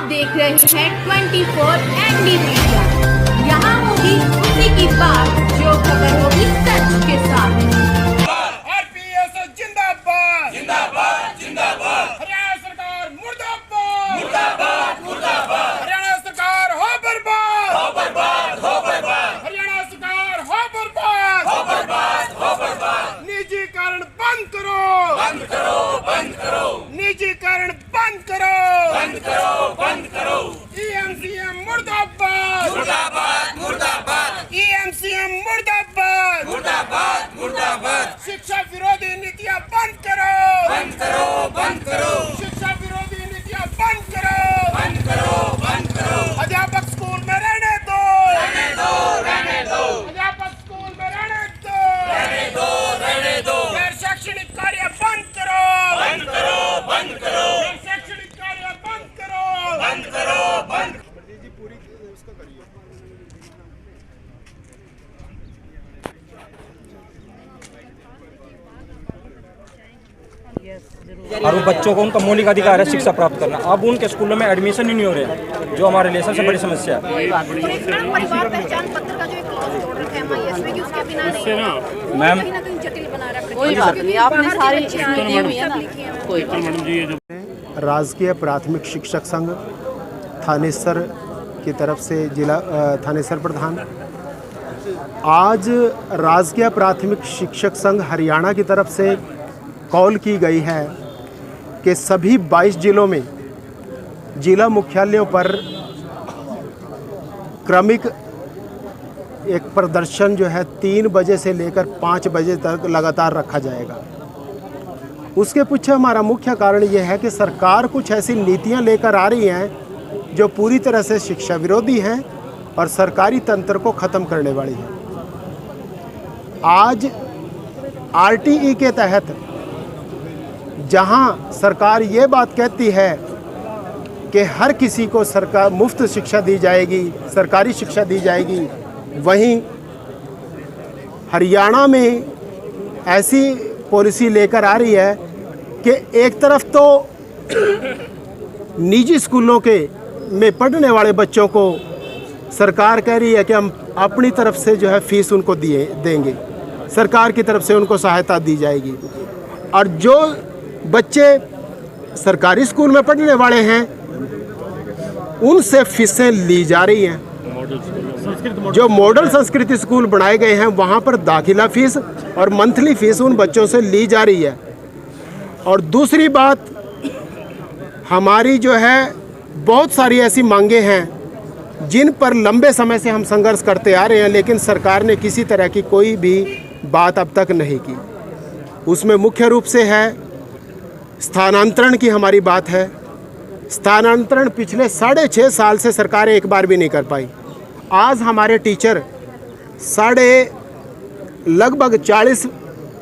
देख रहे हैं 24 ND मीडिया। यहाँ होगी उसी की बात जो खबर होगी सच के साथ। आरपीएस जिंदाबाद जिंदाबाद जिंदाबाद। हरियाणा सरकार मुर्दाबाद मुर्दाबाद मुर्दाबाद। हरियाणा सरकार हो बर्बाद हो बर्बाद हो बर्बाद। हरियाणा सरकार हो बर्बाद हो बर्बाद हो बर्बाद। निजीकरण बंद करो बंद करो बंद करो। निजीकरण बंद करो बंद करो बंद करो। EMCM मुर्दाबाद मुर्दाबाद मुर्दाबाद। EMCM मुर्दाबाद मुर्दाबाद मुर्दाबाद। शिक्षा विरोधी नीतियां बंद करो बंद करो बंद करो। शिक्षा विरोधी नीतियां बंद करो बंद करो बंद करो। अध्यापक स्कूल में रहने दो रहने दो रहने दो। अध्यापक स्कूल में रहने दो रहने दो रहने दो। गैर शैक्षणिक कार्य बंद करो बंद करो बंद करो। गैर शैक्षणिक कार्य बंद करो बंद करो बंद। और वो बच्चों को उनका मौलिक अधिकार है शिक्षा प्राप्त करना। अब उनके स्कूलों में एडमिशन ही नहीं हो रहे हैं, जो हमारे लिए सबसे बड़ी समस्या है। परिवार पहचान पत्र का जो एक क्लॉज जोड़ रखा है MIS में कि उसके बिना नहीं मैम जटिल बना रहा है। कोई बात नहीं, आपने सारी चीजें दी हुई है ना, कोई बात। राजकीय प्राथमिक शिक्षक संघ थानेसर की तरफ से जिला थानेसर प्रधान, आज राजकीय प्राथमिक शिक्षक संघ हरियाणा की तरफ से कॉल की गई है कि सभी 22 जिलों में जिला मुख्यालयों पर क्रमिक एक प्रदर्शन जो है 3 बजे से लेकर 5 बजे तक लगातार रखा जाएगा। उसके पीछे हमारा मुख्य कारण यह है कि सरकार कुछ ऐसी नीतियां लेकर आ रही हैं जो पूरी तरह से शिक्षा विरोधी हैं और सरकारी तंत्र को ख़त्म करने वाली है। आज RTE के तहत जहां सरकार ये बात कहती है कि हर किसी को सरकार मुफ्त शिक्षा दी जाएगी, सरकारी शिक्षा दी जाएगी, वहीं हरियाणा में ऐसी पॉलिसी लेकर आ रही है कि एक तरफ तो निजी स्कूलों के में पढ़ने वाले बच्चों को सरकार कह रही है कि हम अपनी तरफ से जो है फीस उनको देंगे, सरकार की तरफ से उनको सहायता दी जाएगी। और जो बच्चे सरकारी स्कूल में पढ़ने वाले हैं उनसे फीसें ली जा रही हैं। जो मॉडल संस्कृति स्कूल बनाए गए हैं वहाँ पर दाखिला फीस और मंथली फीस उन बच्चों से ली जा रही है। और दूसरी बात, हमारी जो है बहुत सारी ऐसी मांगे हैं जिन पर लंबे समय से हम संघर्ष करते आ रहे हैं, लेकिन सरकार ने किसी तरह की कोई भी बात अब तक नहीं की। उसमें मुख्य रूप से है स्थानांतरण की हमारी बात है। स्थानांतरण पिछले 6.5 साल से सरकार एक बार भी नहीं कर पाई। आज हमारे टीचर लगभग 40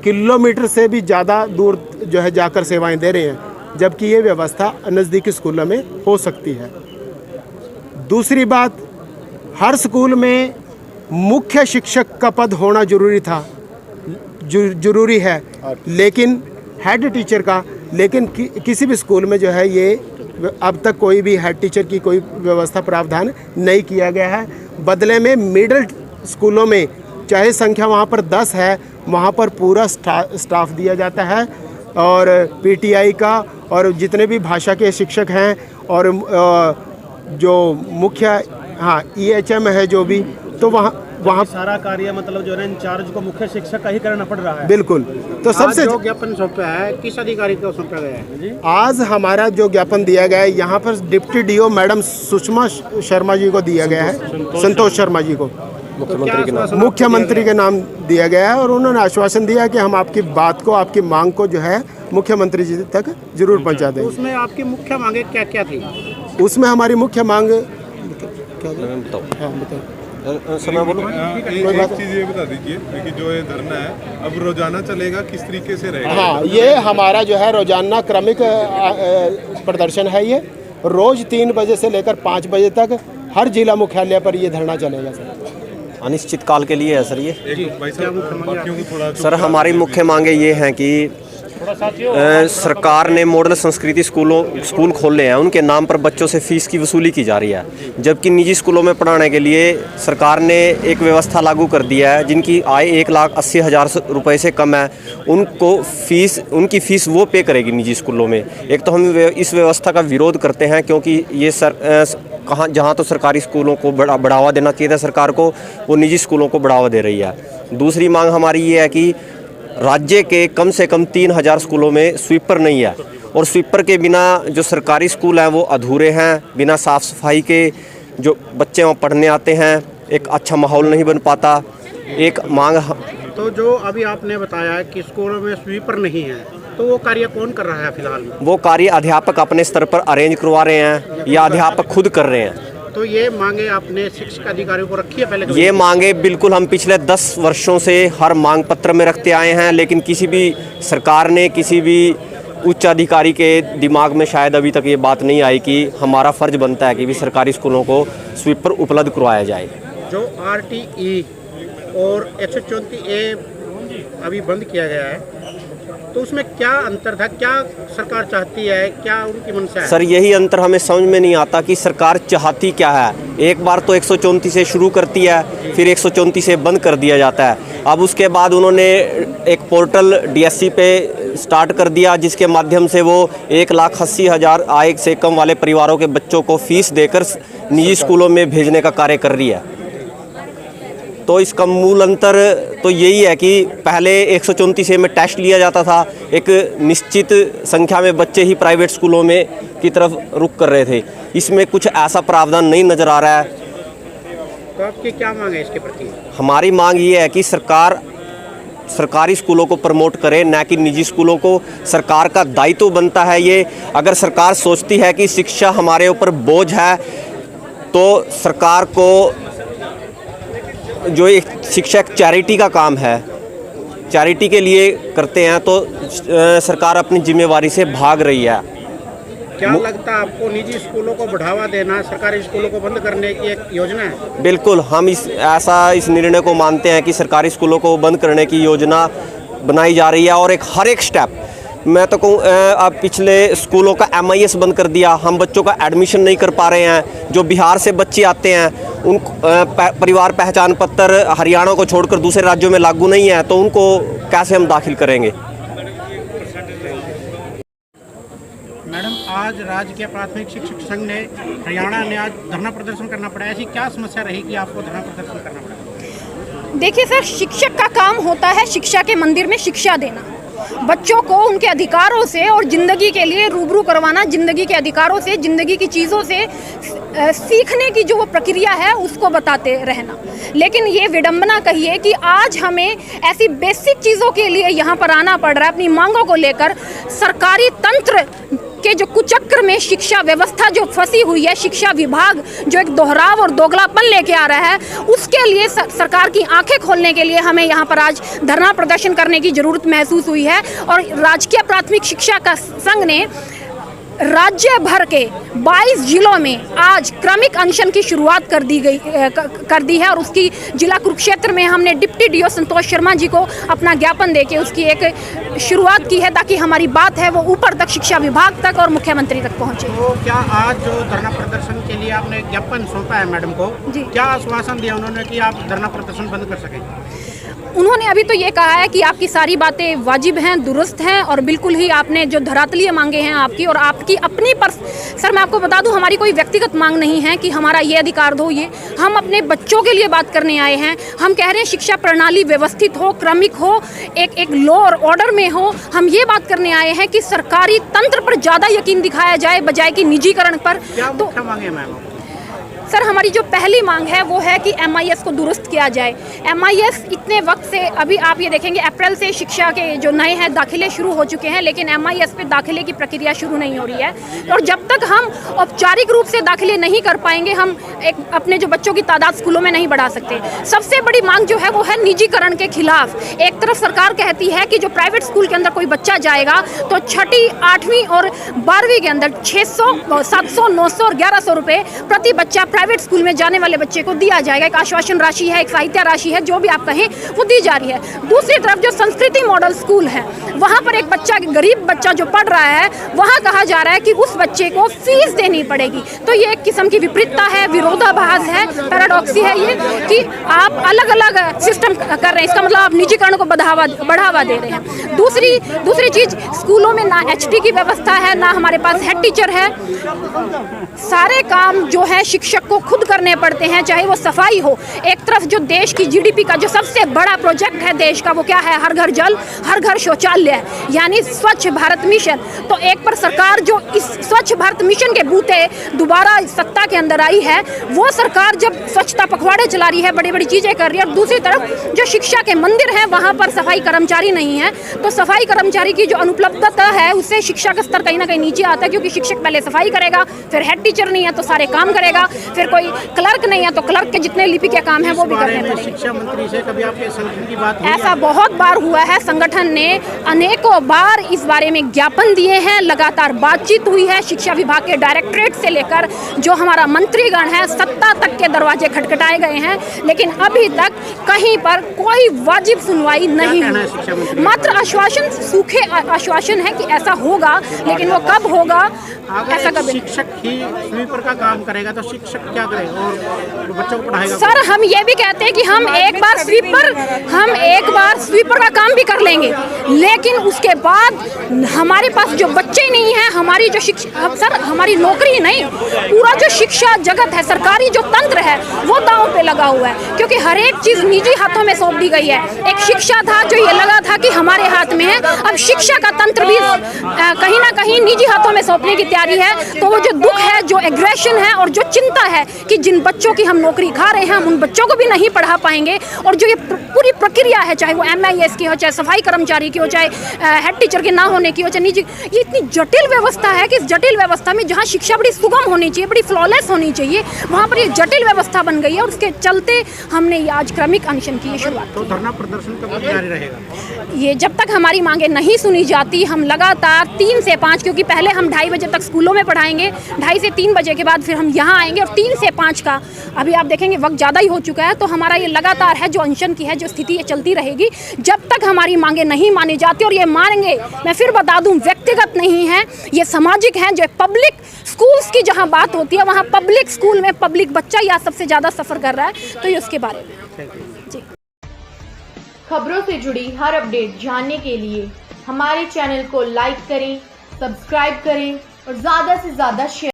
किलोमीटर से भी ज़्यादा दूर जो है जाकर सेवाएं दे रहे हैं, जबकि ये व्यवस्था नज़दीकी स्कूलों में हो सकती है। दूसरी बात, हर स्कूल में मुख्य शिक्षक का पद होना जरूरी है, लेकिन हेड टीचर का, लेकिन किसी भी स्कूल में जो है ये अब तक कोई भी हेड टीचर की कोई व्यवस्था प्रावधान नहीं किया गया है। बदले में मिडिल स्कूलों में चाहे संख्या वहाँ पर 10 है, वहाँ पर पूरा स्टाफ दिया जाता है और PTI का और जितने भी भाषा के शिक्षक हैं और जो मुख्य EHM है जो भी, तो वहाँ सारा कार्य मतलब जो है इंचार्ज को मुख्य शिक्षक का ही करना पड़ रहा है। बिल्कुल। तो सबसे जो ज्ञापन सौंपा है किस अधिकारी को सौंपा गया है? आज हमारा जो ज्ञापन दिया गया है यहाँ पर deputy DO madam Sushma Sharma ji को दिया गया है, संतोष शर्मा जी को मुख्यमंत्री के नाम दिया गया है। और उन्होंने आश्वासन दिया कि हम आपकी बात को, आपकी मांग को जो है मुख्यमंत्री जी तक जरूर पहुँचा देंगे। उसमें आपकी मुख्य मांगे क्या क्या थी? उसमें हमारी मुख्य मांग समय बोलो। एक चीज़ ये बता दीजिए कि जो ये धरना है अब रोजाना चलेगा, किस तरीके से रहेगा? हाँ, ये हमारा जो है रोजाना क्रमिक प्रदर्शन है। ये रोज 3 बजे से लेकर 5 बजे तक हर जिला मुख्यालय पर ये धरना चलेगा सर। अनिश्चित काल के लिए है सर ये। भाई साहब, सर हमारी मुख्य मांगे ये हैं कि सरकार ने मॉडल संस्कृति स्कूल खोले हैं, उनके नाम पर बच्चों से फीस की वसूली की जा रही है, जबकि निजी स्कूलों में पढ़ाने के लिए सरकार ने एक व्यवस्था लागू कर दी है। जिनकी आय 1,80,000 रुपये से कम है उनकी फ़ीस वो पे करेगी निजी स्कूलों में। एक तो हम इस व्यवस्था का विरोध करते हैं क्योंकि ये जहाँ तो सरकारी स्कूलों को बढ़ावा देना चाहिए था सरकार को, वो निजी स्कूलों को बढ़ावा दे रही है। दूसरी मांग हमारी ये है कि राज्य के कम से कम 3,000 स्कूलों में स्वीपर नहीं है, और स्वीपर के बिना जो सरकारी स्कूल हैं वो अधूरे हैं। बिना साफ़ सफाई के जो बच्चे वहाँ पढ़ने आते हैं एक अच्छा माहौल नहीं बन पाता। एक मांग तो जो अभी आपने बताया कि स्कूलों में स्वीपर नहीं है, तो वो कार्य कौन कर रहा है फिलहाल में? वो कार्य अध्यापक अपने स्तर पर अरेंज करवा रहे हैं या अध्यापक खुद कर रहे हैं। तो ये मांगे आपने शिक्षक अधिकारियों को रखी है पहले? ये मांगे बिल्कुल हम पिछले 10 वर्षों से हर मांग पत्र में रखते आए हैं, लेकिन किसी भी सरकार ने किसी भी उच्च अधिकारी के दिमाग में शायद अभी तक ये बात नहीं आई कि हमारा फ़र्ज बनता है कि भी सरकारी स्कूलों को स्वीपर उपलब्ध करवाया जाए। जो RTE और 134A अभी बंद किया गया है, तो उसमें क्या अंतर था? क्या सरकार चाहती है? क्या उनकी मंशा है? सर, यही अंतर हमें समझ में नहीं आता कि सरकार चाहती क्या है। एक बार तो 134 से शुरू करती है, फिर 134 से बंद कर दिया जाता है। अब उसके बाद उन्होंने एक पोर्टल DSC पे स्टार्ट कर दिया, जिसके माध्यम से वो 1,80,000 आय से कम वाले परिवारों के बच्चों को फीस देकर निजी स्कूलों में भेजने का कार्य कर रही है। तो इसका मूल अंतर तो यही है कि पहले 134 में टेस्ट लिया जाता था, एक निश्चित संख्या में बच्चे ही प्राइवेट स्कूलों में की तरफ रुख कर रहे थे। इसमें कुछ ऐसा प्रावधान नहीं नज़र आ रहा है। तो आपकी क्या मांग है इसके प्रति? हमारी मांग ये है कि सरकार सरकारी स्कूलों को प्रमोट करे, न कि निजी स्कूलों को। सरकार का दायित्व बनता है ये। अगर सरकार सोचती है कि शिक्षा हमारे ऊपर बोझ है, तो सरकार को जो एक शिक्षा एक चैरिटी का काम है, चैरिटी के लिए करते हैं, तो सरकार अपनी जिम्मेवारी से भाग रही है। क्या लगता है आपको निजी स्कूलों को बढ़ावा देना सरकारी स्कूलों को बंद करने की एक योजना है? बिल्कुल, हम इस निर्णय को मानते हैं कि सरकारी स्कूलों को बंद करने की योजना बनाई जा रही है। और हर एक स्टेप, मैं तो कहूँ, अब पिछले स्कूलों का MIS बंद कर दिया, हम बच्चों का एडमिशन नहीं कर पा रहे हैं। जो बिहार से बच्चे आते हैं, उन परिवार पहचान पत्र हरियाणा को छोड़कर दूसरे राज्यों में लागू नहीं है, तो उनको कैसे हम दाखिल करेंगे? मैडम, आज राजकीय प्राथमिक शिक्षक संघ ने हरियाणा ने आज धरना प्रदर्शन करना पड़ा। ऐसी क्या समस्या रही कि आपको धरना प्रदर्शन करना पड़ा? देखिए सर, शिक्षक का काम होता है शिक्षा के मंदिर में शिक्षा देना, बच्चों को उनके अधिकारों से और ज़िंदगी के लिए रूबरू करवाना, ज़िंदगी के अधिकारों से, ज़िंदगी की चीज़ों से सीखने की जो वो प्रक्रिया है उसको बताते रहना। लेकिन ये विडंबना कहिए कि आज हमें ऐसी बेसिक चीज़ों के लिए यहाँ पर आना पड़ रहा है अपनी मांगों को लेकर। सरकारी तंत्र के जो कुचक्र में शिक्षा व्यवस्था जो फंसी हुई है, शिक्षा विभाग जो एक दोहराव और दोगलापन लेके आ रहा है, उसके लिए सरकार की आंखें खोलने के लिए हमें यहाँ पर आज धरना प्रदर्शन करने की ज़रूरत महसूस हुई है। और राजकीय प्राथमिक शिक्षा का संघ ने राज्य भर के 22 जिलों में आज क्रमिक अनशन की शुरुआत कर दी है। और उसकी जिला कुरुक्षेत्र में हमने डिप्टी DO संतोष शर्मा जी को अपना ज्ञापन देके उसकी एक शुरुआत की है, ताकि हमारी बात है वो ऊपर तक, शिक्षा विभाग तक और मुख्यमंत्री तक पहुंचे। तो क्या आज जो धरना प्रदर्शन के लिए आपने ज्ञापन सौंपा है मैडम को, क्या आश्वासन दिया उन्होंने कि आप धरना प्रदर्शन बंद कर सकेंगे? उन्होंने अभी तो ये कहा है कि आपकी सारी बातें वाजिब हैं, दुरुस्त हैं, और बिल्कुल ही आपने जो धरातलीय मांगे हैं आपकी और आपकी अपनी पर। सर, मैं आपको बता दूं, हमारी कोई व्यक्तिगत मांग नहीं है कि हमारा ये अधिकार दो, ये हम अपने बच्चों के लिए बात करने आए हैं। हम कह रहे हैं शिक्षा प्रणाली व्यवस्थित हो, क्रमिक हो, एक लॉ और ऑर्डर में हो। हम ये बात करने आए हैं कि सरकारी तंत्र पर ज़्यादा यकीन दिखाया जाए बजाय कि निजीकरण पर। तो क्या मांगे मैम? सर, हमारी जो पहली मांग है वो है कि MIS को दुरुस्त किया जाए। MIS इतने वक्त से, अभी आप ये देखेंगे अप्रैल से शिक्षा के जो नए हैं दाखिले शुरू हो चुके हैं, लेकिन MIS पे दाखिले की प्रक्रिया शुरू नहीं हो रही है। और जब तक हम औपचारिक रूप से दाखिले नहीं कर पाएंगे, हम अपने जो बच्चों की तादाद स्कूलों में नहीं बढ़ा सकते। सबसे बड़ी मांग जो है वो है निजीकरण के खिलाफ। एक तरफ सरकार कहती है कि जो प्राइवेट स्कूल के अंदर कोई बच्चा जाएगा तो 6ठी, 8वीं और 12वीं के अंदर 600, 700, 900 और 1100 रुपये प्रति बच्चा प्राइवेट स्कूल में जाने वाले बच्चे को दिया जाएगा। एक आश्वासन राशि है, एक साहित्य राशि है, जो भी आप कहें वो दी जा रही है। दूसरी तरफ जो संस्कृति मॉडल स्कूल है, वहाँ पर एक बच्चा, गरीब बच्चा जो पढ़ रहा है, वहाँ कहा जा रहा है कि उस बच्चे को फीस देनी पड़ेगी। तो ये एक किस्म की विपरीतता है, विरोधाभास है, पैराडॉक्सी है ये कि आप अलग अलग सिस्टम कर रहे हैं। इसका मतलब आप निजीकरण को बढ़ावा दे रहे हैं। दूसरी चीज, स्कूलों में ना एचटी की व्यवस्था है, ना हमारे पास हेड टीचर है। सारे काम जो है शिक्षक को खुद करने पड़ते हैं, चाहे वो सफाई हो। एक तरफ जो देश की जीडीपी का जो सबसे बड़ा प्रोजेक्ट है देश का, वो क्या है? हर घर जल, हर घर शौचालय, यानी स्वच्छ भारत मिशन। तो एक पर सरकार जो इस स्वच्छ भारत मिशन के बूते दोबारा सत्ता के अंदर आई है, वो सरकार जब स्वच्छता पखवाड़े चला रही है, बड़ी बड़ी चीजें कर रही है, और दूसरी तरफ जो शिक्षा के मंदिर हैं वहाँ पर सफाई कर्मचारी नहीं है। तो सफाई कर्मचारी की जो अनुपलब्धता है, उससे शिक्षा का स्तर कहीं ना कहीं नीचे आता है, क्योंकि शिक्षक पहले सफाई करेगा, फिर हेड टीचर नहीं है तो सारे काम करेगा, फिर कोई क्लर्क नहीं है तो क्लर्क के जितने लिपि के काम है वो भी करने पड़ेंगे। शिक्षा मंत्री से कभी आपके संगठन की बात हुई? ऐसा बहुत बार हुआ है। संगठन ने अनेकों बार इस बारे में ज्ञापन दिए हैं, लगातार बातचीत हुई है। शिक्षा विभाग के डायरेक्टरेट से लेकर जो हमारा मंत्रीगण है, सत्ता तक के दरवाजे खटखटाए गए हैं, लेकिन अभी तक कहीं पर कोई वाजिब सुनवाई नहीं हुई। मात्र आश्वासन, सूखे आश्वासन है कि ऐसा होगा, लेकिन वो कब होगा ऐसा कभी। शिक्षक ही स्वीपर का काम करेगा तो शिक्षक क्या करेगा और बच्चों को पढ़ाएगा? सर, हम ये भी कहते हैं कि हम एक बार स्वीपर का काम भी कर लेंगे, लेकिन उसके बाद हमारे पास जो बच्चे नहीं हैं, हमारी जो शिक्षा, सर हमारी नौकरी नहीं, पूरा जो शिक्षा जगत है, सरकारी जो तंत्र है, वो दांव पे लगा हुआ है, क्योंकि हर एक चीज निजी हाथों में सौंप दी गई है। एक शिक्षा था जो ये लगा था कि हमारे हाथ में है, अब शिक्षा का तंत्र भी कहीं ना कहीं निजी हाथों में सौंपने की तैयारी है। तो वो जो दुख है, जो एग्रेशन है और जो चिंता है कि जिन बच्चों की हम नौकरी खा रहे हैं, हम उन बच्चों को भी नहीं पढ़ा पाएंगे, और जो ये पूरी प्रक्रिया है, चाहे वो MIS की हो, चाहे सफाई कर्मचारी की हो, चाहे हेड टीचर के ना होने की हो, चाहे निजी, ये इतनी जटिल व्यवस्था है कि इस जटिल व्यवस्था में जहाँ शिक्षा बड़ी सुगम होनी चाहिए, बड़ी फ्लॉलेस होनी चाहिए, वहाँ पर ये जटिल व्यवस्था बन गई है, और उसके चलते हमने ये आज क्रमिक अनशन की शुरुआत। तो धरना प्रदर्शन कब तक जारी रहेगा? ये जब तक हमारी मांगे नहीं सुनी जाती, हम लगातार 3 से 5, क्योंकि पहले हम 2:30 बजे तक स्कूलों में पढ़ाएंगे, 2:30 से 3 बजे के बाद फिर हम यहाँ आएंगे, और 3 से 5 का अभी आप देखेंगे वक्त ज़्यादा ही हो चुका है। तो हमारा ये लगातार है जो अनशन की है जो स्थिति, ये चलती रहेगी जब तक हमारी मांगे नहीं मानी जाती। और ये मानेंगे, मैं फिर बता दूं, व्यक्तिगत नहीं है, ये सामाजिक है। जो पब्लिक स्कूल्स की जहाँ बात होती है, वहाँ पब्लिक स्कूल में पब्लिक बच्चा या सबसे ज़्यादा सफ़र कर रहा है, तो ये उसके बारे में जी। खबरों से जुड़ी हर अपडेट जानने के लिए हमारे चैनल को लाइक करें, सब्सक्राइब करें और ज़्यादा से ज़्यादा शेयर